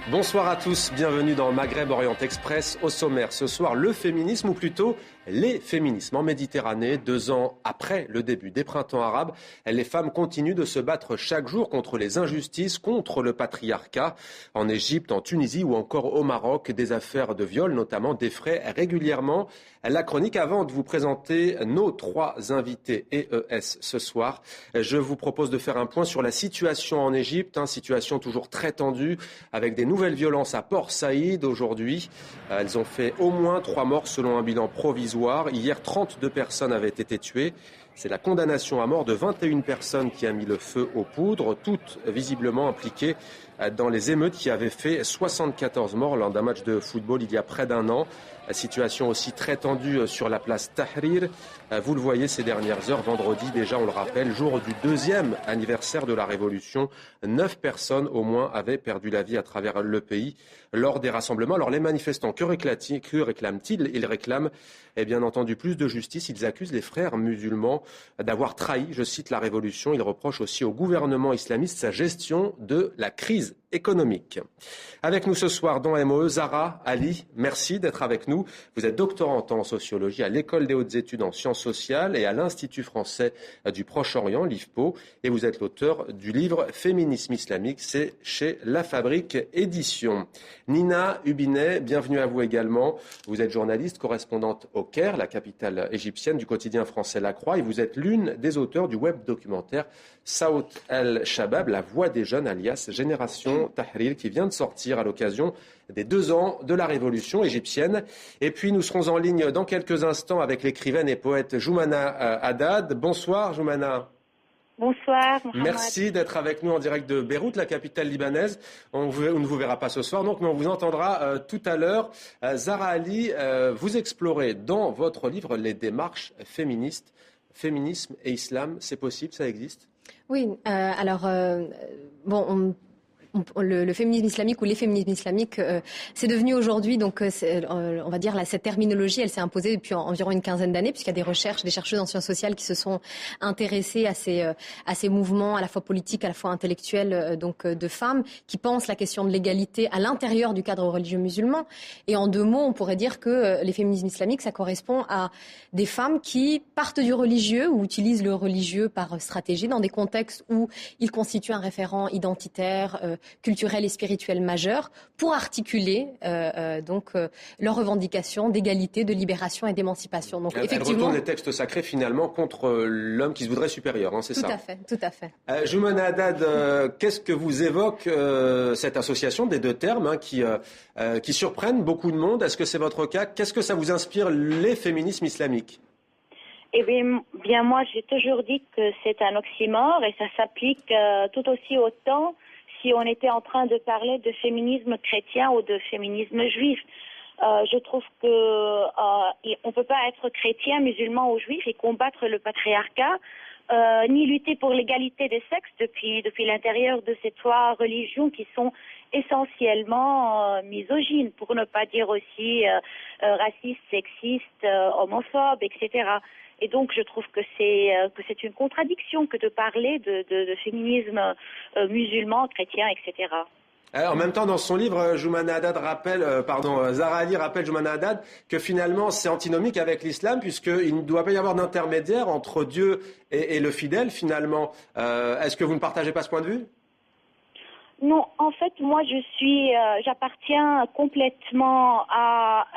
Bonsoir à tous, bienvenue dans Maghreb Orient Express. Au sommaire ce soir, le féminisme ou plutôt les féminismes en Méditerranée. 2 ans après le début des printemps arabes, les femmes continuent de se battre chaque jour contre les injustices, contre le patriarcat. En Égypte, en Tunisie ou encore au Maroc, des affaires de viol notamment défraient régulièrement la chronique. Avant de vous présenter nos 3 invités EES ce soir, je vous propose de faire un point sur la situation en Égypte, situation toujours très tendue avec des nouvelles violences à Port Saïd aujourd'hui. Elles ont fait au moins 3 morts selon un bilan provisoire. Hier, 32 personnes avaient été tuées. C'est la condamnation à mort de 21 personnes qui a mis le feu aux poudres, toutes visiblement impliquées dans les émeutes qui avaient fait 74 morts lors d'un match de football il y a près d'1 an. La situation aussi très tendue sur la place Tahrir. Vous le voyez ces dernières heures, vendredi déjà, on le rappelle, jour du 2e anniversaire de la Révolution. 9 personnes au moins avaient perdu la vie à travers le pays lors des rassemblements. Alors les manifestants, que réclament-ils ? Ils réclament bien entendu plus de justice. Ils accusent les frères musulmans d'avoir trahi, je cite, la Révolution. Ils reprochent aussi au gouvernement islamiste sa gestion de la crise économique. Avec nous ce soir dans MOE, Zahra Ali, merci d'être avec nous. Vous êtes doctorante en sociologie à l'École des hautes études en sciences sociales et à l'Institut français du Proche-Orient, l'IFPO, et vous êtes l'auteur du livre Féminisme islamique, c'est chez La Fabrique Édition. Nina Hubinet, bienvenue à vous également. Vous êtes journaliste, correspondante au Caire, la capitale égyptienne, du quotidien français La Croix, et vous êtes l'une des auteurs du web documentaire Saout el-Shabab, la voix des jeunes, alias Génération Tahrir, qui vient de sortir à l'occasion des 2 ans de la révolution égyptienne. Et puis nous serons en ligne dans quelques instants avec l'écrivaine et poète Joumana Haddad. Bonsoir Joumana. Bonsoir Mohamed. Merci d'être avec nous en direct de Beyrouth, la capitale libanaise. On ne vous verra pas ce soir, donc, mais on vous entendra tout à l'heure. Zahra Ali, vous explorez dans votre livre les démarches féministes. Féminisme et islam, c'est possible, ça existe ? Oui, le féminisme islamique ou les féminismes islamiques, c'est devenu aujourd'hui, donc on va dire cette terminologie, elle s'est imposée depuis environ une quinzaine d'années, puisqu'il y a des recherches, des chercheuses en sciences sociales qui se sont intéressées à ces mouvements, à la fois politiques, à la fois intellectuels, de femmes qui pensent la question de l'égalité à l'intérieur du cadre religieux musulman. Et en 2 mots, on pourrait dire que les féminismes islamiques, ça correspond à des femmes qui partent du religieux ou utilisent le religieux par stratégie dans des contextes où il constitue un référent identitaire, culturel et spirituel majeur pour articuler leurs revendications d'égalité, de libération et d'émancipation. Donc, effectivement, elle retourne les textes sacrés finalement contre l'homme qui se voudrait supérieur, c'est ça ? Tout à fait. Joumana Haddad, qu'est-ce que vous évoque cette association des 2 termes qui surprennent beaucoup de monde ? Est-ce que c'est votre cas ? Qu'est-ce que ça vous inspire, les féminismes islamiques ? Eh bien, moi, j'ai toujours dit que c'est un oxymore et ça s'applique tout aussi autant si on était en train de parler de féminisme chrétien ou de féminisme juif. Je trouve que on peut pas être chrétien, musulman ou juif et combattre le patriarcat, ni lutter pour l'égalité des sexes depuis l'intérieur de ces 3 religions qui sont essentiellement misogynes, pour ne pas dire aussi racistes, sexistes, homophobes, etc. Et donc, je trouve que c'est une contradiction que de parler de féminisme musulman, chrétien, etc. En même temps, dans son livre, Zahra Ali rappelle Joumana Haddad que finalement, c'est antinomique avec l'islam, puisqu'il ne doit pas y avoir d'intermédiaire entre Dieu et le fidèle, finalement. Est-ce que vous ne partagez pas ce point de vue ? Non, en fait, moi, j'appartiens complètement à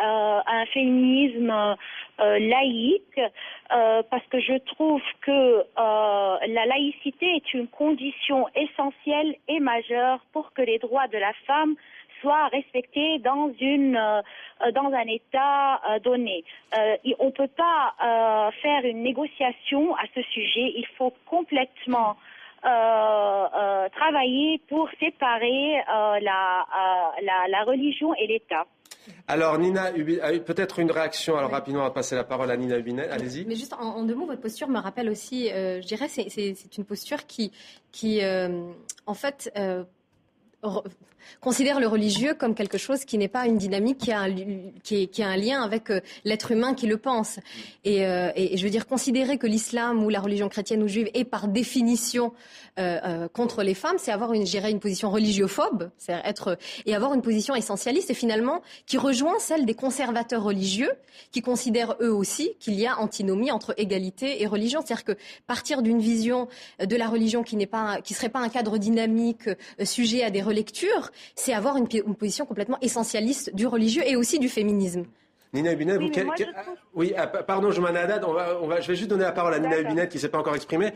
un féminisme laïque, parce que je trouve que la laïcité est une condition essentielle et majeure pour que les droits de la femme soient respectés dans un État donné. On ne peut pas faire une négociation à ce sujet. Il faut complètement travailler pour séparer la religion et l'État. Alors Nina, peut-être une réaction. Alors rapidement, on va passer la parole à Nina Hubinet. Allez-y. Mais juste en 2 mots, votre posture me rappelle aussi, je dirais, c'est une posture qui en fait, considère le religieux comme quelque chose qui n'est pas une dynamique qui a un lien avec l'être humain qui le pense. Et je veux dire, considérer que l'islam ou la religion chrétienne ou juive est par définition contre les femmes, c'est avoir une position religiophobe, c'est-à-dire et avoir une position essentialiste et finalement qui rejoint celle des conservateurs religieux qui considèrent eux aussi qu'il y a antinomie entre égalité et religion. C'est-à-dire que partir d'une vision de la religion qui serait pas un cadre dynamique sujet à des relectures, c'est avoir une position complètement essentialiste du religieux et aussi du féminisme. Nina Hubinet, pardon, Joumana Haddad, je vais juste donner la parole à Nina Hubinet qui ne s'est pas encore exprimée.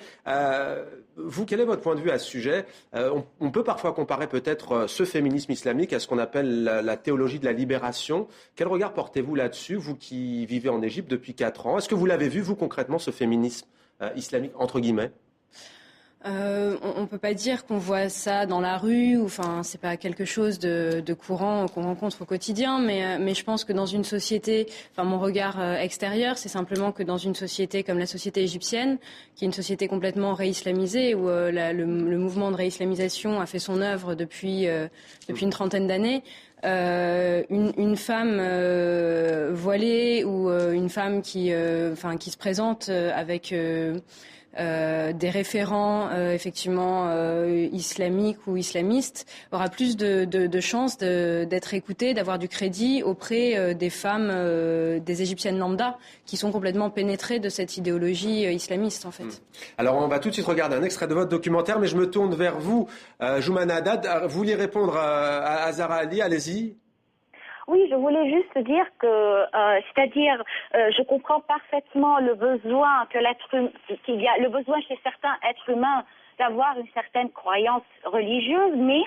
Vous, quel est votre point de vue à ce sujet ? On peut parfois comparer peut-être ce féminisme islamique à ce qu'on appelle la théologie de la libération. Quel regard portez-vous là-dessus, vous qui vivez en Égypte depuis 4 ans ? Est-ce que vous l'avez vu, vous, concrètement, ce féminisme islamique, entre guillemets ? On peut pas dire qu'on voit ça dans la rue, c'est pas quelque chose de courant qu'on rencontre au quotidien, mais je pense que dans une société, mon regard extérieur, c'est simplement que dans une société comme la société égyptienne, qui est une société complètement réislamisée, où le mouvement de réislamisation a fait son œuvre depuis une trentaine d'années, une femme voilée ou une femme qui se présente avec des référents effectivement islamiques ou islamistes aura plus de chances d'être écoutée, d'avoir du crédit auprès des femmes des Égyptiennes lambda qui sont complètement pénétrées de cette idéologie islamiste en fait. Alors on va tout de suite regarder un extrait de votre documentaire, mais je me tourne vers vous, Joumana Haddad. Vous vouliez répondre à Zahra Ali, allez-y. Oui, je voulais juste dire que, je comprends parfaitement le besoin qu'il y a le besoin chez certains êtres humains d'avoir une certaine croyance religieuse, mais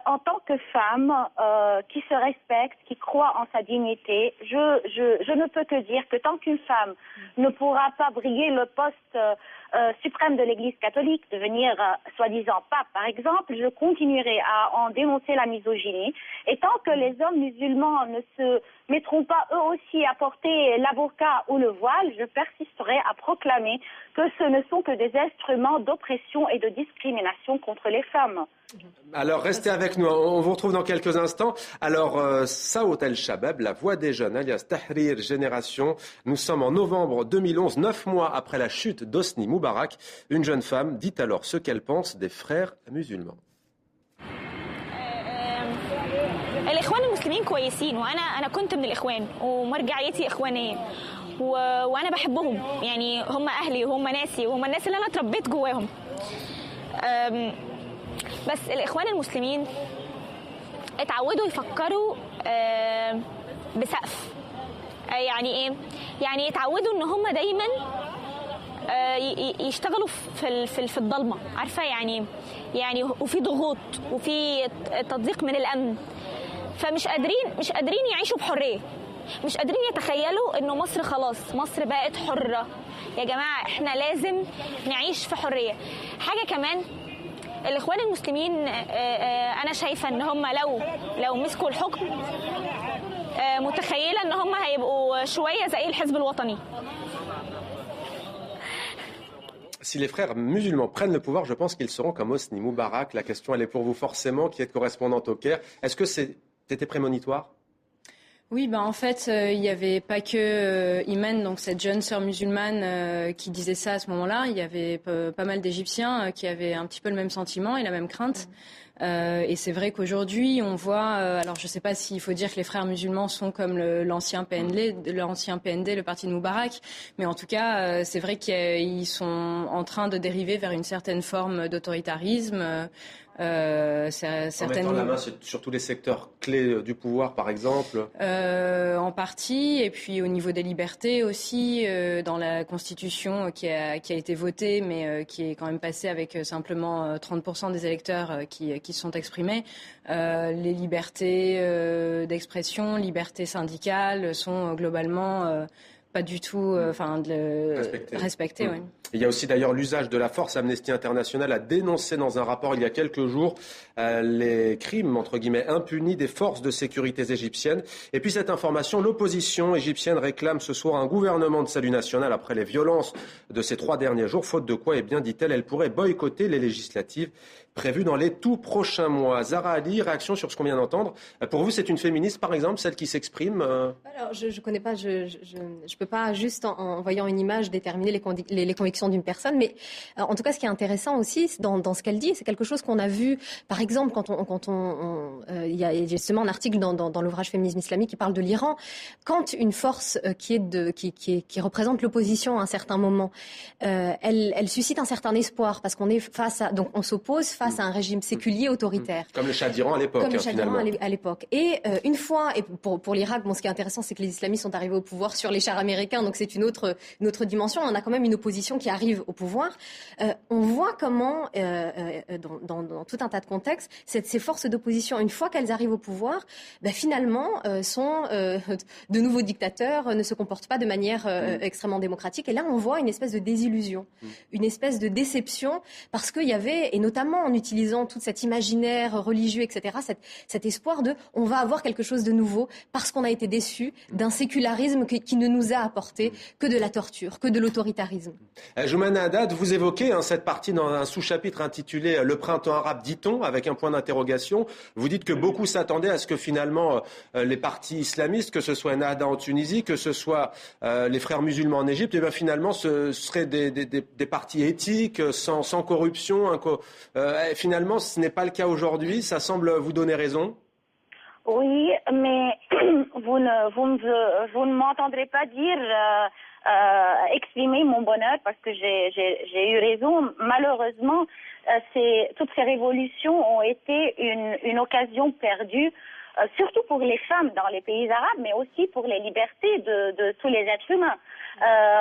en tant que femme qui se respecte, qui croit en sa dignité, je ne peux que dire que tant qu'une femme ne pourra pas briguer le poste suprême de l'Église catholique, devenir soi-disant pape par exemple, je continuerai à en dénoncer la misogynie. Et tant que les hommes musulmans ne se mettront pas eux aussi à porter la burqa ou le voile, je persisterai à proclamer que ce ne sont que des instruments d'oppression et de discrimination contre les femmes. Alors restez avec nous, on vous retrouve dans quelques instants. Alors Saout El-Shabab, la voix des jeunes, alias Tahrir Génération. Nous sommes en novembre 2011, 9 mois après la chute d'Hosni Moubarak. Une jeune femme dit alors ce qu'elle pense des frères musulmans. الإخوان المسلمين كويسين وأنا كنت من الإخوان ومرجعيتي إخوانية وأنا بحبهم يعني هم أهلي وهم ناسي وهم الناس اللي أنا اتربيت جواهم بس الإخوان المسلمين اتعودوا يفكروا بسقف يعني إيه؟ يعني يتعودوا إن هم دايما يشتغلوا في الضلمة عارفة يعني وفي ضغوط وفي تضييق من الأمن فمش قادرين يعيشوا بحرية مش قادرين يتخيلوا إنه مصر خلاص مصر بقت حرة يا جماعة إحنا لازم نعيش في حرية حاجة كمان الإخوان المسلمين أنا شايفة إن هم لو مسكوا الحكم متخيلة إن هم هيبقوا شوية زي الحزب الوطني. Si les frères musulmans prennent le pouvoir, je pense qu'ils seront comme Hosni Moubarak. La question, elle est pour vous forcément, qui êtes correspondante au Caire. Est-ce que c'était prémonitoire ? Oui, en fait, il n'y avait pas que Imen, donc cette jeune sœur musulmane qui disait ça à ce moment-là. Il y avait pas mal d'Égyptiens qui avaient un petit peu le même sentiment et la même crainte. Et c'est vrai qu'aujourd'hui, on voit... alors, je ne sais pas s'il faut dire que les frères musulmans sont comme l'ancien PND, le parti de Moubarak. Mais en tout cas, c'est vrai qu'ils sont en train de dériver vers une certaine forme d'autoritarisme. En mettant la main sur tous les secteurs clés du pouvoir, par exemple en partie, et puis au niveau des libertés aussi, dans la Constitution qui a été votée, mais qui est quand même passée avec simplement 30% des électeurs qui se sont exprimés. Les libertés d'expression, libertés syndicales sont globalement... pas du tout respecté. Oui. Il y a aussi d'ailleurs l'usage de la force. Amnesty International a dénoncé dans un rapport il y a quelques jours les crimes, entre guillemets, impunis des forces de sécurité égyptiennes. Et puis cette information, l'opposition égyptienne réclame ce soir un gouvernement de salut national après les violences de ces 3 derniers jours, faute de quoi, dit-elle, elle pourrait boycotter les législatives prévues dans les tout prochains mois. Zahra Ali, réaction sur ce qu'on vient d'entendre. Pour vous, c'est une féministe, par exemple, celle qui s'exprime Alors, je ne connais pas, je peux pas juste en voyant une image déterminer les convictions d'une personne, mais en tout cas, ce qui est intéressant aussi dans ce qu'elle dit, c'est quelque chose qu'on a vu, par exemple, il y a justement un article dans l'ouvrage Féminisme islamique qui parle de l'Iran. Quand une force qui représente l'opposition à un certain moment, elle suscite un certain espoir parce qu'on est donc on s'oppose face à un régime séculier autoritaire. Comme le Shah d'Iran à l'époque. Comme le Shah d'Iran à l'époque. Et une fois, et pour l'Irak, ce qui est intéressant, c'est que les islamistes sont arrivés au pouvoir sur les chars américains, donc c'est une autre dimension. On a quand même une opposition qui arrive au pouvoir. On voit comment, dans tout un tas de contextes, ces forces d'opposition, une fois qu'elles arrivent au pouvoir, finalement, sont de nouveaux dictateurs, ne se comportent pas de manière extrêmement démocratique. Et là, on voit une espèce de désillusion, une espèce de déception, parce qu'il y avait, et notamment en utilisant tout cet imaginaire religieux, etc., cet espoir on va avoir quelque chose de nouveau, parce qu'on a été déçus d'un sécularisme qui ne nous a apporté que de la torture, que de l'autoritarisme. Joumana Haddad, vous évoquez cette partie dans un sous-chapitre intitulé « Le printemps arabe, dit-on ?» avec un point d'interrogation. Vous dites que beaucoup s'attendaient à ce que finalement les partis islamistes, que ce soit Ennahda en Tunisie, que ce soit les frères musulmans en Égypte, et bien finalement ce seraient des partis éthiques, sans corruption. Finalement, ce n'est pas le cas aujourd'hui. Ça semble vous donner raison. Oui, mais vous ne m'entendrez pas dire exprimer mon bonheur parce que j'ai eu raison. Malheureusement, toutes ces révolutions ont été une occasion perdue, surtout pour les femmes dans les pays arabes, mais aussi pour les libertés de tous les êtres humains.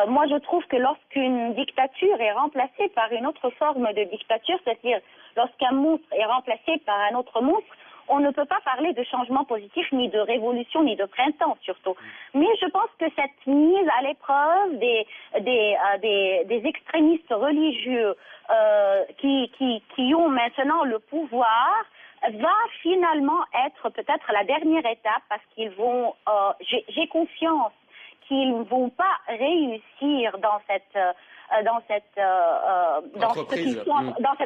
Moi, je trouve que lorsqu'une dictature est remplacée par une autre forme de dictature, c'est-à-dire lorsqu'un monstre est remplacé par un autre monstre, on ne peut pas parler de changement positif, ni de révolution, ni de printemps surtout. Mais je pense que cette mise à l'épreuve des extrémistes religieux qui ont maintenant le pouvoir va finalement être peut-être la dernière étape parce qu'ils vont, j'ai confiance qu'ils ne vont pas réussir dans cette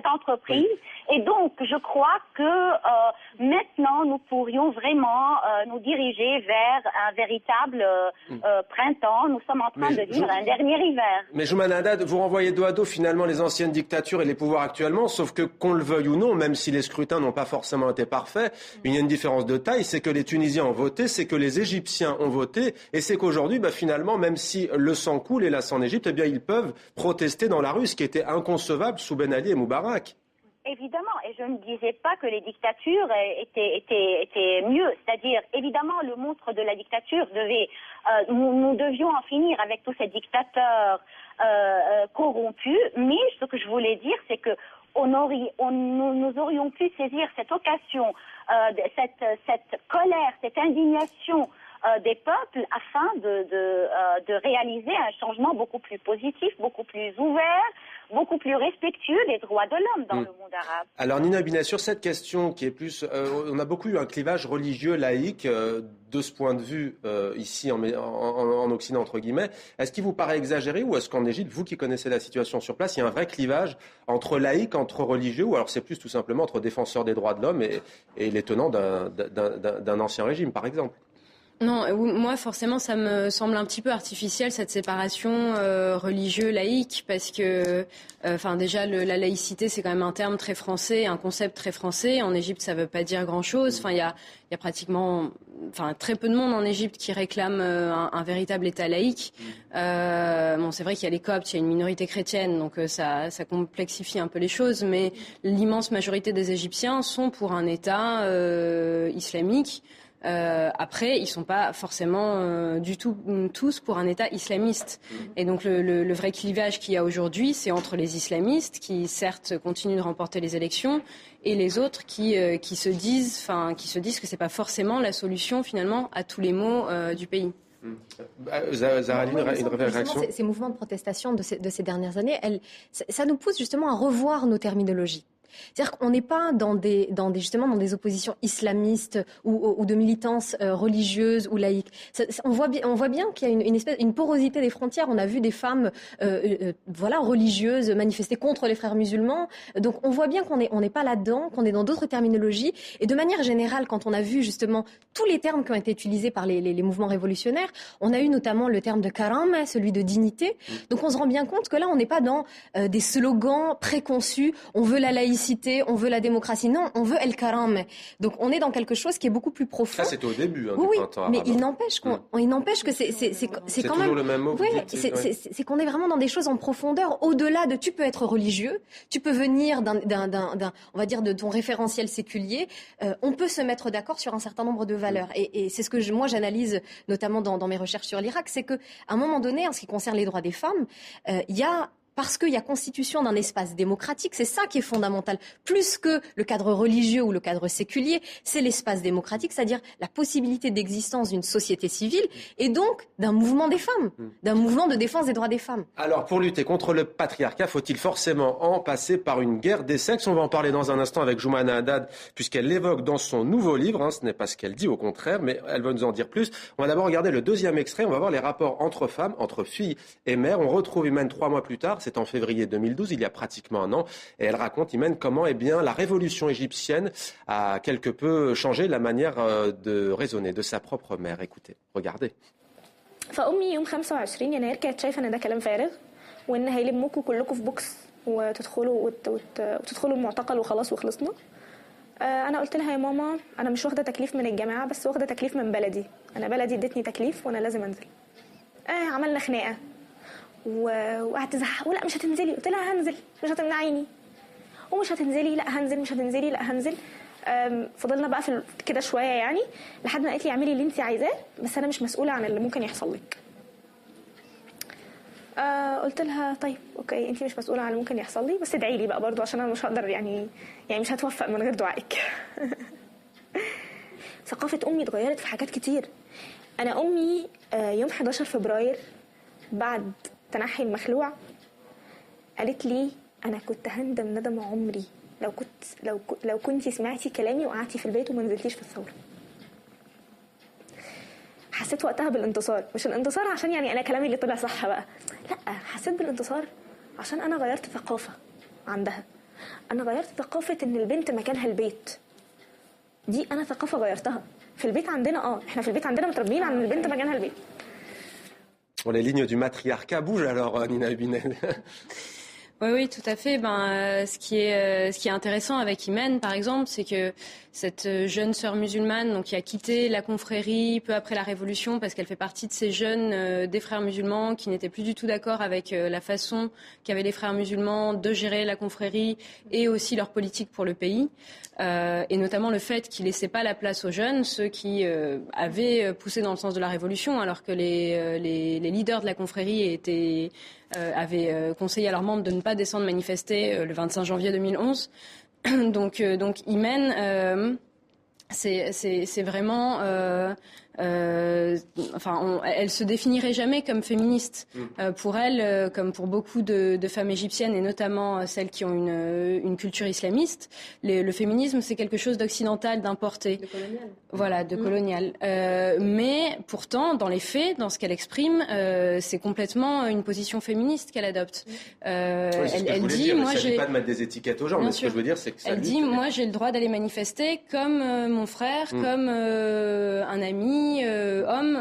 entreprise. Et donc, je crois que maintenant, nous pourrions vraiment nous diriger vers un véritable printemps. Nous sommes en train de vivre un dernier hiver. Mais Joumana Haddad, vous renvoyez dos à dos finalement les anciennes dictatures et les pouvoirs actuellement, sauf que qu'on le veuille ou non, même si les scrutins n'ont pas forcément été parfaits, il y a une différence de taille, c'est que les Tunisiens ont voté, c'est que les Égyptiens ont voté, et c'est qu'aujourd'hui, finalement, même si le sang coule, hélas en Égypte, eh bien ils peuvent protester dans la rue, ce qui était inconcevable sous Ben Ali et Moubarak. Évidemment, et je ne disais pas que les dictatures étaient mieux. C'est-à-dire, évidemment, le monstre de la dictature nous devions en finir avec tous ces dictateurs corrompus. Mais ce que je voulais dire, c'est que nous aurions pu saisir cette occasion, cette colère, cette indignation des peuples afin de réaliser un changement beaucoup plus positif, beaucoup plus ouvert, beaucoup plus respectueux des droits de l'homme dans le monde arabe. Alors Nina Binassur, cette question qui est plus... on a beaucoup eu un clivage religieux, laïque, de ce point de vue, ici en Occident, entre guillemets. Est-ce qu'il vous paraît exagéré ou est-ce qu'en Égypte, vous qui connaissez la situation sur place, il y a un vrai clivage entre laïcs, entre religieux, ou alors c'est plus tout simplement entre défenseurs des droits de l'homme et les tenants d'un ancien régime, par exemple? Non, moi forcément ça me semble un petit peu artificiel cette séparation religieux-laïque parce que déjà la laïcité c'est quand même un terme très français, un concept très français. En Égypte ça veut pas dire grand-chose. Il y a pratiquement très peu de monde en Égypte qui réclame un véritable État laïque. C'est vrai qu'il y a les Coptes, il y a une minorité chrétienne, donc ça complexifie un peu les choses, mais l'immense majorité des Égyptiens sont pour un État islamique. Après, ils sont pas forcément du tout tous pour un État islamiste. Et donc le vrai clivage qu'il y a aujourd'hui, c'est entre les islamistes qui certes continuent de remporter les élections et les autres qui se disent que c'est pas forcément la solution finalement à tous les maux du pays. Zahra, une réaction. Ces mouvements de protestation de ces dernières années, ça nous pousse justement à revoir nos terminologies. C'est-à-dire qu'on n'est pas dans des oppositions islamistes ou de militance religieuse ou laïque. On voit bien qu'il y a une porosité des frontières. On a vu des femmes religieuses manifester contre les frères musulmans. Donc on voit bien qu'on n'est pas là-dedans, qu'on est dans d'autres terminologies. Et de manière générale, quand on a vu justement tous les termes qui ont été utilisés par les mouvements révolutionnaires, on a eu notamment le terme de karam, celui de dignité. Donc on se rend bien compte que là, on n'est pas dans des slogans préconçus. On veut la laïcité, on veut la démocratie. Non, on veut el karam. Donc on est dans quelque chose qui est beaucoup plus profond. Ça, c'était au début du printemps arabe. Mais il n'empêche que c'est quand même le même mot. Oui, c'est qu'on est vraiment dans des choses en profondeur, au-delà de tu peux être religieux, tu peux venir on va dire de ton référentiel séculier, on peut se mettre d'accord sur un certain nombre de valeurs. Et c'est ce que moi j'analyse notamment dans mes recherches sur l'Irak, c'est qu'à un moment donné, en ce qui concerne les droits des femmes, parce qu'il y a constitution d'un espace démocratique, c'est ça qui est fondamental. Plus que le cadre religieux ou le cadre séculier, c'est l'espace démocratique, c'est-à-dire la possibilité d'existence d'une société civile et donc d'un mouvement des femmes, d'un mouvement de défense des droits des femmes. Alors, pour lutter contre le patriarcat, faut-il forcément en passer par une guerre des sexes ? On va en parler dans un instant avec Joumana Haddad, puisqu'elle l'évoque dans son nouveau livre. Ce n'est pas ce qu'elle dit, au contraire, mais elle va nous en dire plus. On va d'abord regarder le deuxième extrait. On va voir les rapports entre femmes, entre filles et mères. On retrouve Imen 3 mois plus tard. C'est en février 2012, il y a pratiquement un an. Et elle raconte, Imen, comment la révolution égyptienne a quelque peu changé la manière de raisonner de sa propre mère. Écoutez, regardez. فأمي يوم 25 يناير كانت شايفة إن ده كلام فارغ وإن هيلموكوا كلكم في بوكس وتدخلوا المعتقل وخلاص وخلصنا. أنا قلت لها يا ماما أنا مش واخدة تكليف من الجامعة بس واخدة تكليف من بلدي. أنا بلدي ادتني تكليف وأنا لازم أنزل. عملنا خناقة وقعدت تزعق ولا مش هتنزلي. قلت لها هنزل مش هتمنعيني ومش هتنزلي لا هنزل مش هتنزلي لا هنزل. فضلنا بقى في كده شويه يعني لحد ما قالت لي اعملي اللي انت عايزاه بس انا مش مسؤوله عن اللي ممكن يحصل لك. قلت لها طيب اوكي انت مش مسؤوله عن اللي ممكن يحصل لي بس ادعي لي بقى برضو عشان انا مش هقدر يعني مش هتوفق من غير دعائك. ثقافه امي اتغيرت في حاجات كتير. انا امي يوم 11 فبراير بعد تنحي المخلوع قالت لي انا كنت هندم ندم عمري لو كنتي سمعتي كلامي وقعدتي في البيت وما نزلتيش في الثوره. حسيت وقتها بالانتصار، مش الانتصار عشان يعني انا كلامي اللي طلع صح بقى، لا حسيت بالانتصار عشان انا غيرت ثقافه عندها. انا غيرت ثقافه ان البنت مكانها البيت. دي انا ثقافه غيرتها في البيت عندنا. احنا في البيت عندنا متربيين عن البنت مكانها البيت. Les lignes du matriarcat bougent alors, Nina Hubinel. Oui, tout à fait. Ce qui est intéressant avec Imen, par exemple, c'est que cette jeune sœur musulmane, donc qui a quitté la confrérie peu après la Révolution, parce qu'elle fait partie de ces jeunes des frères musulmans qui n'étaient plus du tout d'accord avec la façon qu'avaient les frères musulmans de gérer la confrérie et aussi leur politique pour le pays, et notamment le fait qu'ils laissaient pas la place aux jeunes, ceux qui avaient poussé dans le sens de la Révolution, alors que les leaders de la confrérie avaient conseillé à leurs membres de ne pas descendre manifester le 25 janvier 2011. Donc Imen, c'est vraiment... elle se définirait jamais comme féministe. Pour elle, comme pour beaucoup de femmes égyptiennes, et notamment celles qui ont une culture islamiste, le féminisme, c'est quelque chose d'occidental, d'importé. De colonial. Voilà, de colonial. Mais pourtant, dans les faits, dans ce qu'elle exprime, c'est complètement une position féministe qu'elle adopte. Elle dit, moi, j'ai pas de mettre des étiquettes aux gens, mais ce que je veux dire, c'est que ça. Elle dit, moi, j'ai le droit d'aller manifester comme mon frère, comme un ami. Homme,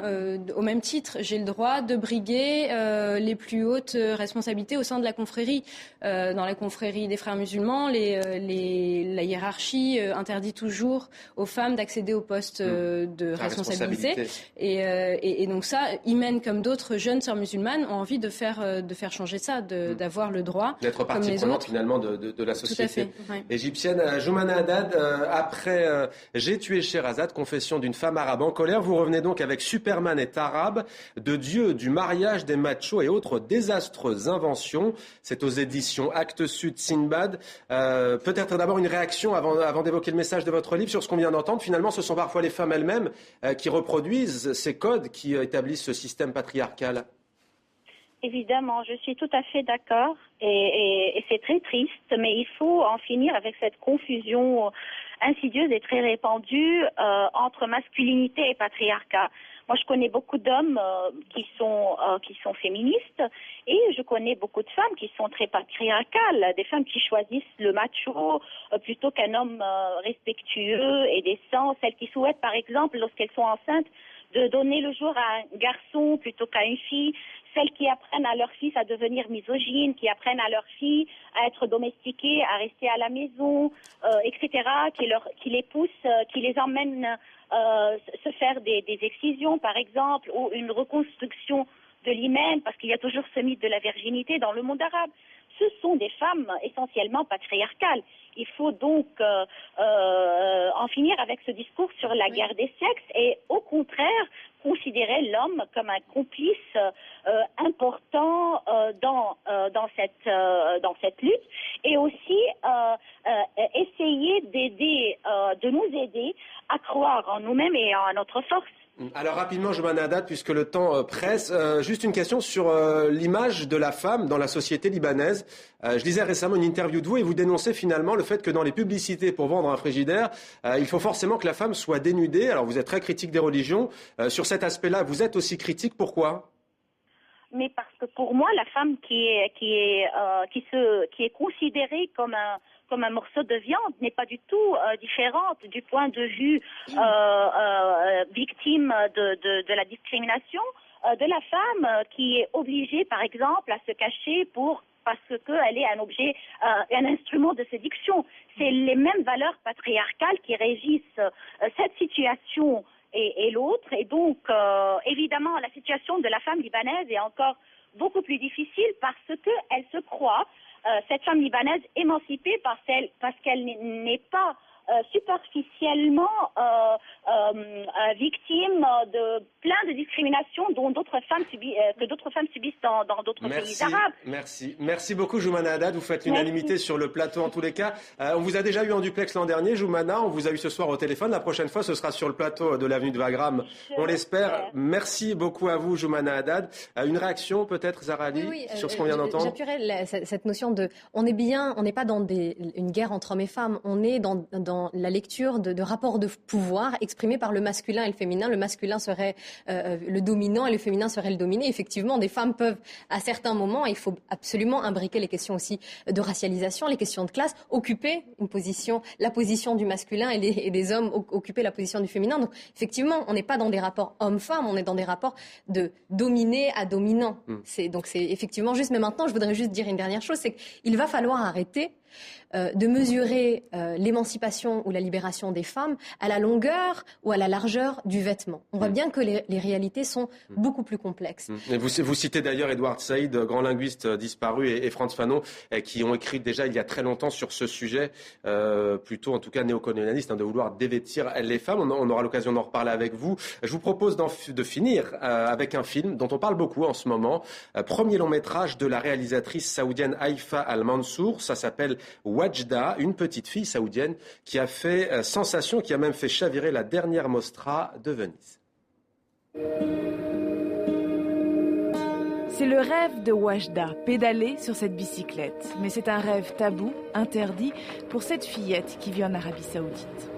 au même titre, j'ai le droit de briguer les plus hautes responsabilités au sein de la confrérie. Dans la confrérie des frères musulmans, la hiérarchie interdit toujours aux femmes d'accéder aux postes de responsabilité. Et donc ça, Imen, comme d'autres jeunes sœurs musulmanes, ont envie de faire changer ça, d'avoir le droit, d'être partie prenante finalement de la société égyptienne. Joumana Haddad, après J'ai tué Sherazade, confession d'une femme arabe en colère, vous revenez donc avec Superman est arabe, de Dieu, du mariage des machos et autres désastreuses inventions. C'est aux éditions Actes Sud Sinbad. Peut-être d'abord une réaction avant d'évoquer le message de votre livre sur ce qu'on vient d'entendre. Finalement, ce sont parfois les femmes elles-mêmes qui reproduisent ces codes qui établissent ce système patriarcal. Évidemment, je suis tout à fait d'accord et c'est très triste, mais il faut en finir avec cette confusion insidieuse et très répandue entre masculinité et patriarcat. Moi, je connais beaucoup d'hommes qui sont féministes et je connais beaucoup de femmes qui sont très patriarcales, des femmes qui choisissent le macho plutôt qu'un homme respectueux et décent, celles qui souhaitent, par exemple, lorsqu'elles sont enceintes, de donner le jour à un garçon plutôt qu'à une fille, celles qui apprennent à leurs fils à devenir misogynes, qui apprennent à leurs filles à être domestiquées, à rester à la maison, etc., qui les poussent, qui les emmènent se faire des excisions, par exemple, ou une reconstruction de l'hymen, parce qu'il y a toujours ce mythe de la virginité dans le monde arabe. Ce sont des femmes essentiellement patriarcales. Il faut donc en finir avec ce discours sur la guerre des sexes et au contraire considérer l'homme comme un complice important dans cette lutte et aussi essayer de nous aider à croire en nous-mêmes et en notre force. Alors rapidement, Joumana Haddad, puisque le temps presse, juste une question sur l'image de la femme dans la société libanaise. Je lisais récemment une interview de vous et vous dénoncez finalement le fait que dans les publicités pour vendre un frigidaire, il faut forcément que la femme soit dénudée. Alors vous êtes très critique des religions. Sur cet aspect-là, vous êtes aussi critique. Pourquoi ? Mais parce que pour moi, la femme qui est considérée comme un morceau de viande n'est pas du tout différente du point de vue victime de la discrimination de la femme qui est obligée, par exemple, à se cacher parce qu'elle est un objet, un instrument de séduction. C'est les mêmes valeurs patriarcales qui régissent cette situation et l'autre. Et donc, évidemment, la situation de la femme libanaise est encore beaucoup plus difficile parce qu'elle se croit, cette femme libanaise, émancipée parce qu'elle n'est pas superficiellement victime de plein de discriminations que d'autres femmes subissent dans d'autres pays arabes. Merci beaucoup Joumana Haddad, vous faites l'unanimité sur le plateau en tous les cas. On vous a déjà eu en duplex l'an dernier, Joumana, on vous a eu ce soir au téléphone, la prochaine fois ce sera sur le plateau de l'avenue de Wagram, on l'espère. Merci beaucoup à vous Joumana Haddad. Une réaction peut-être Zahra Ali sur ce qu'on vient d'entendre? J'appuierais cette notion de, on n'est pas dans une guerre entre hommes et femmes, on est dans la lecture de rapports de pouvoir exprimés par le masculin et le féminin. Le masculin serait le dominant et le féminin serait le dominé. Effectivement, des femmes peuvent, à certains moments, il faut absolument imbriquer les questions aussi de racialisation, les questions de classe, occuper la position du masculin et des hommes occuper la position du féminin. Donc, effectivement, on n'est pas dans des rapports hommes-femmes, on est dans des rapports de dominé à dominant. C'est effectivement juste. Mais maintenant, je voudrais juste dire une dernière chose, c'est qu'il va falloir arrêter de mesurer l'émancipation ou la libération des femmes à la longueur ou à la largeur du vêtement. On voit bien que les réalités sont beaucoup plus complexes. Et vous citez d'ailleurs Edouard Saïd, grand linguiste disparu, et Frantz Fanon, qui ont écrit déjà il y a très longtemps sur ce sujet, plutôt en tout cas néocolonialiste, de vouloir dévêtir les femmes. On aura l'occasion d'en reparler avec vous. Je vous propose de finir avec un film dont on parle beaucoup en ce moment. Premier long métrage de la réalisatrice saoudienne Haïfa Al-Mansour. Ça s'appelle Wajda, une petite fille saoudienne qui a fait sensation, qui a même fait chavirer la dernière Mostra de Venise. C'est le rêve de Wajda, pédaler sur cette bicyclette. Mais c'est un rêve tabou, interdit, pour cette fillette qui vit en Arabie Saoudite.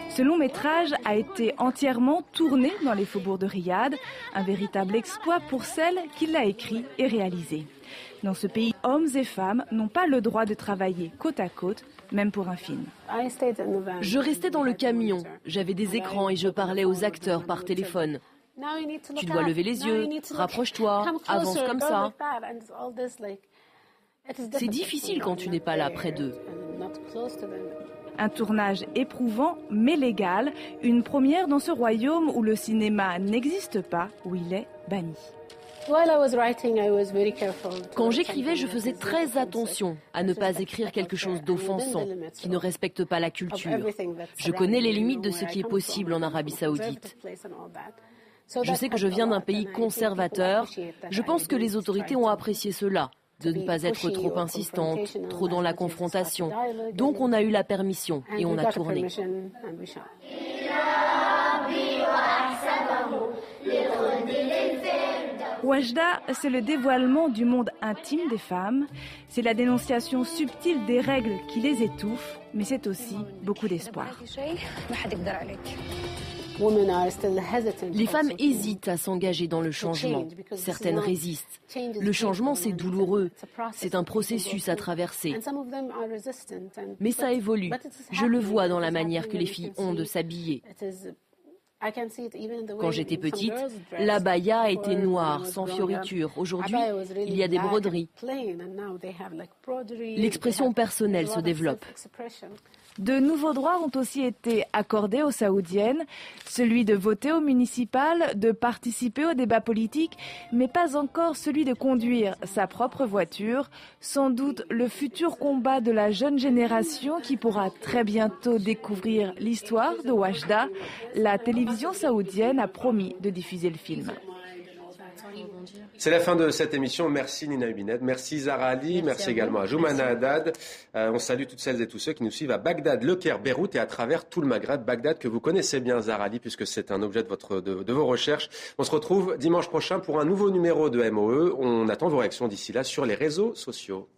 Ce long métrage a été entièrement tourné dans les faubourgs de Riyad, un véritable exploit pour celle qui l'a écrit et réalisé. Dans ce pays, hommes et femmes n'ont pas le droit de travailler côte à côte, même pour un film. Je restais dans le camion, j'avais des écrans et je parlais aux acteurs par téléphone. Tu dois lever les yeux, rapproche-toi, avance comme ça. C'est difficile quand tu n'es pas là près d'eux. Un tournage éprouvant mais légal, une première dans ce royaume où le cinéma n'existe pas, où il est banni. Quand j'écrivais, je faisais très attention à ne pas écrire quelque chose d'offensant, qui ne respecte pas la culture. Je connais les limites de ce qui est possible en Arabie Saoudite. Je sais que je viens d'un pays conservateur. Je pense que les autorités ont apprécié cela, de ne pas être trop insistante, trop dans la confrontation. Donc on a eu la permission et on a tourné. Wajda, c'est le dévoilement du monde intime des femmes, c'est la dénonciation subtile des règles qui les étouffent, mais c'est aussi beaucoup d'espoir. Les femmes hésitent à s'engager dans le changement. Certaines résistent. Le changement, c'est douloureux. C'est un processus à traverser. Mais ça évolue. Je le vois dans la manière que les filles ont de s'habiller. Quand j'étais petite, l'abaya était noire, sans fioritures. Aujourd'hui, il y a des broderies. L'expression personnelle se développe. De nouveaux droits ont aussi été accordés aux Saoudiennes, celui de voter au municipal, de participer au débat politique, mais pas encore celui de conduire sa propre voiture. Sans doute le futur combat de la jeune génération qui pourra très bientôt découvrir l'histoire de Wajda. La télévision saoudienne a promis de diffuser le film. C'est la fin de cette émission. Merci Nina Hubinette, merci Zahra Ali, merci également à Joumana Haddad. On salue toutes celles et tous ceux qui nous suivent à Bagdad, Le Caire, Beyrouth et à travers tout le Maghreb. Bagdad que vous connaissez bien, Zahra Ali, puisque c'est un objet de vos recherches. On se retrouve dimanche prochain pour un nouveau numéro de MOE. On attend vos réactions d'ici là sur les réseaux sociaux.